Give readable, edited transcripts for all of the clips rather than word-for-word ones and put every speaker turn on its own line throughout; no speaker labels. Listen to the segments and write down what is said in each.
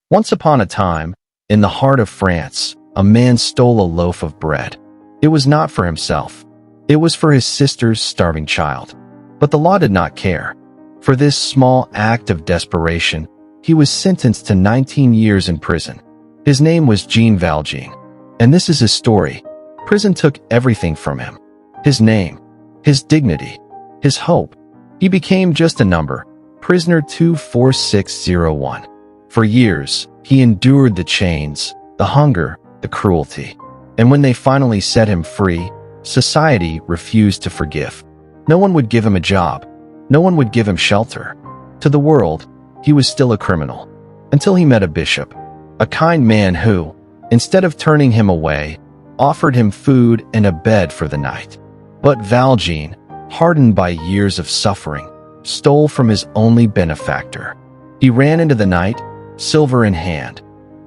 Once upon a time, in the heart of France, a man stole a loaf of bread. It was not for himself. It was for his sister's starving child. But the law did not care. For this small act of desperation, he was sentenced to 19 years in prison. His name was Jean Valjean. And this is his story. Prison took everything from him. His name, his dignity, his hope. He became just a number, prisoner 24601. For years, he endured the chains, the hunger, the cruelty. And when they finally set him free, society refused to forgive. No one would give him a job. No one would give him shelter. To the world, he was still a criminal. Until he met a bishop, a kind man who, instead of turning him away, offered him food and a bed for the night. But Valjean, hardened by years of suffering, stole from his only benefactor. He ran into the night, silver in hand,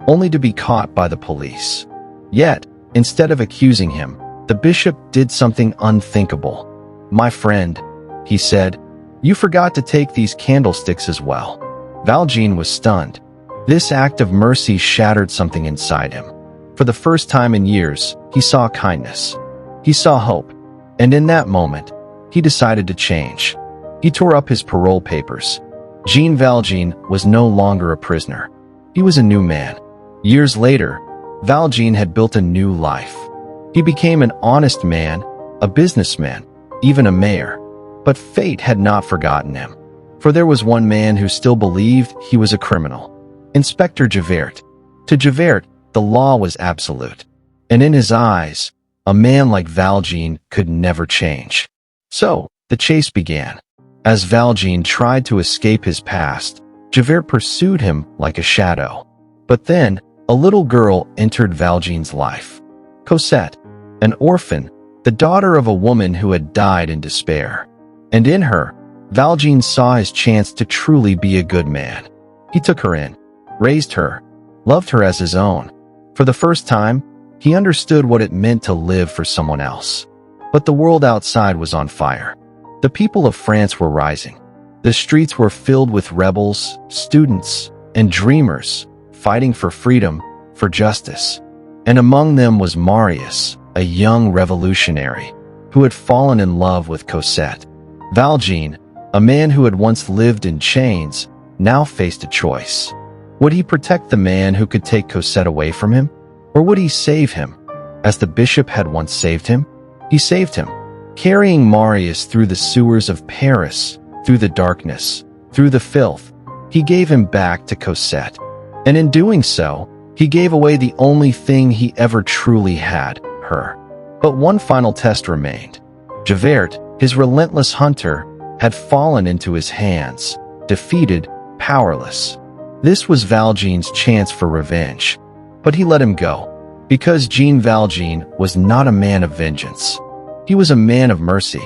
only to be caught by the police. Yet, instead of accusing him, the bishop did something unthinkable. "My friend," he said, "you forgot to take these candlesticks as well." Valjean was stunned. This act of mercy shattered something inside him. For the first time in years, he saw kindness. He saw hope. And in that moment, he decided to change. He tore up his parole papers. Jean Valjean was no longer a prisoner. He was a new man. Years later, Valjean had built a new life. He became an honest man, a businessman, even a mayor. But fate had not forgotten him. For there was one man who still believed he was a criminal. Inspector Javert. To Javert, the law was absolute. And in his eyes, a man like Valjean could never change. So, the chase began. As Valjean tried to escape his past, Javert pursued him like a shadow. But then, a little girl entered Valjean's life. Cosette, an orphan, the daughter of a woman who had died in despair. And in her, Valjean saw his chance to truly be a good man. He took her in, raised her, loved her as his own. For the first time, he understood what it meant to live for someone else. But the world outside was on fire. The people of France were rising. The streets were filled with rebels, students, and dreamers, fighting for freedom, for justice. And among them was Marius, a young revolutionary, who had fallen in love with Cosette. Valjean, a man who had once lived in chains, now faced a choice. Would he protect the man who could take Cosette away from him? Or would he save him, as the bishop had once saved him? He saved him, carrying Marius through the sewers of Paris, through the darkness, through the filth. He gave him back to Cosette. And in doing so, he gave away the only thing he ever truly had, her. But one final test remained. Javert, his relentless hunter, had fallen into his hands, defeated, powerless. This was Valjean's chance for revenge. But he let him go, because Jean Valjean was not a man of vengeance. He was a man of mercy,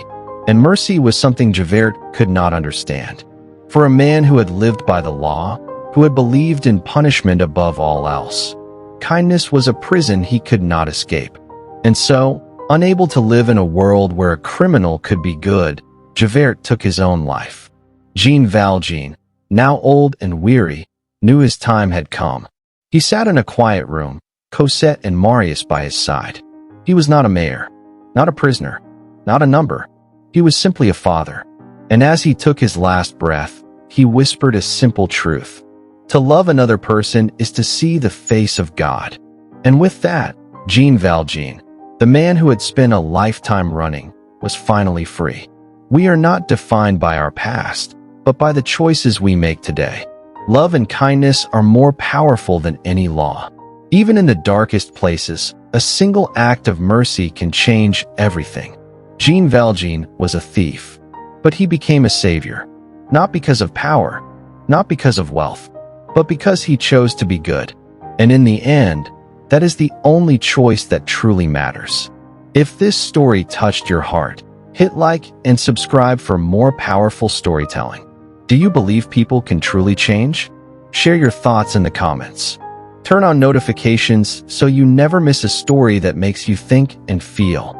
and mercy was something Javert could not understand. For a man who had lived by the law, who had believed in punishment above all else, kindness was a prison he could not escape. And so, unable to live in a world where a criminal could be good, Javert took his own life. Jean Valjean, now old and weary, knew his time had come. He sat in a quiet room, Cosette and Marius by his side. He was not a mayor, not a prisoner, not a number. He was simply a father. And as he took his last breath, he whispered a simple truth. To love another person is to see the face of God. And with that, Jean Valjean, the man who had spent a lifetime running, was finally free. We are not defined by our past, but by the choices we make today. Love and kindness are more powerful than any law. Even in the darkest places, a single act of mercy can change everything. Jean Valjean was a thief, but he became a savior, not because of power, not because of wealth, but because he chose to be good. And in the end, that is the only choice that truly matters. If this story touched your heart, hit like and subscribe for more powerful storytelling. Do you believe people can truly change? Share your thoughts in the comments. Turn on notifications so you never miss a story that makes you think and feel.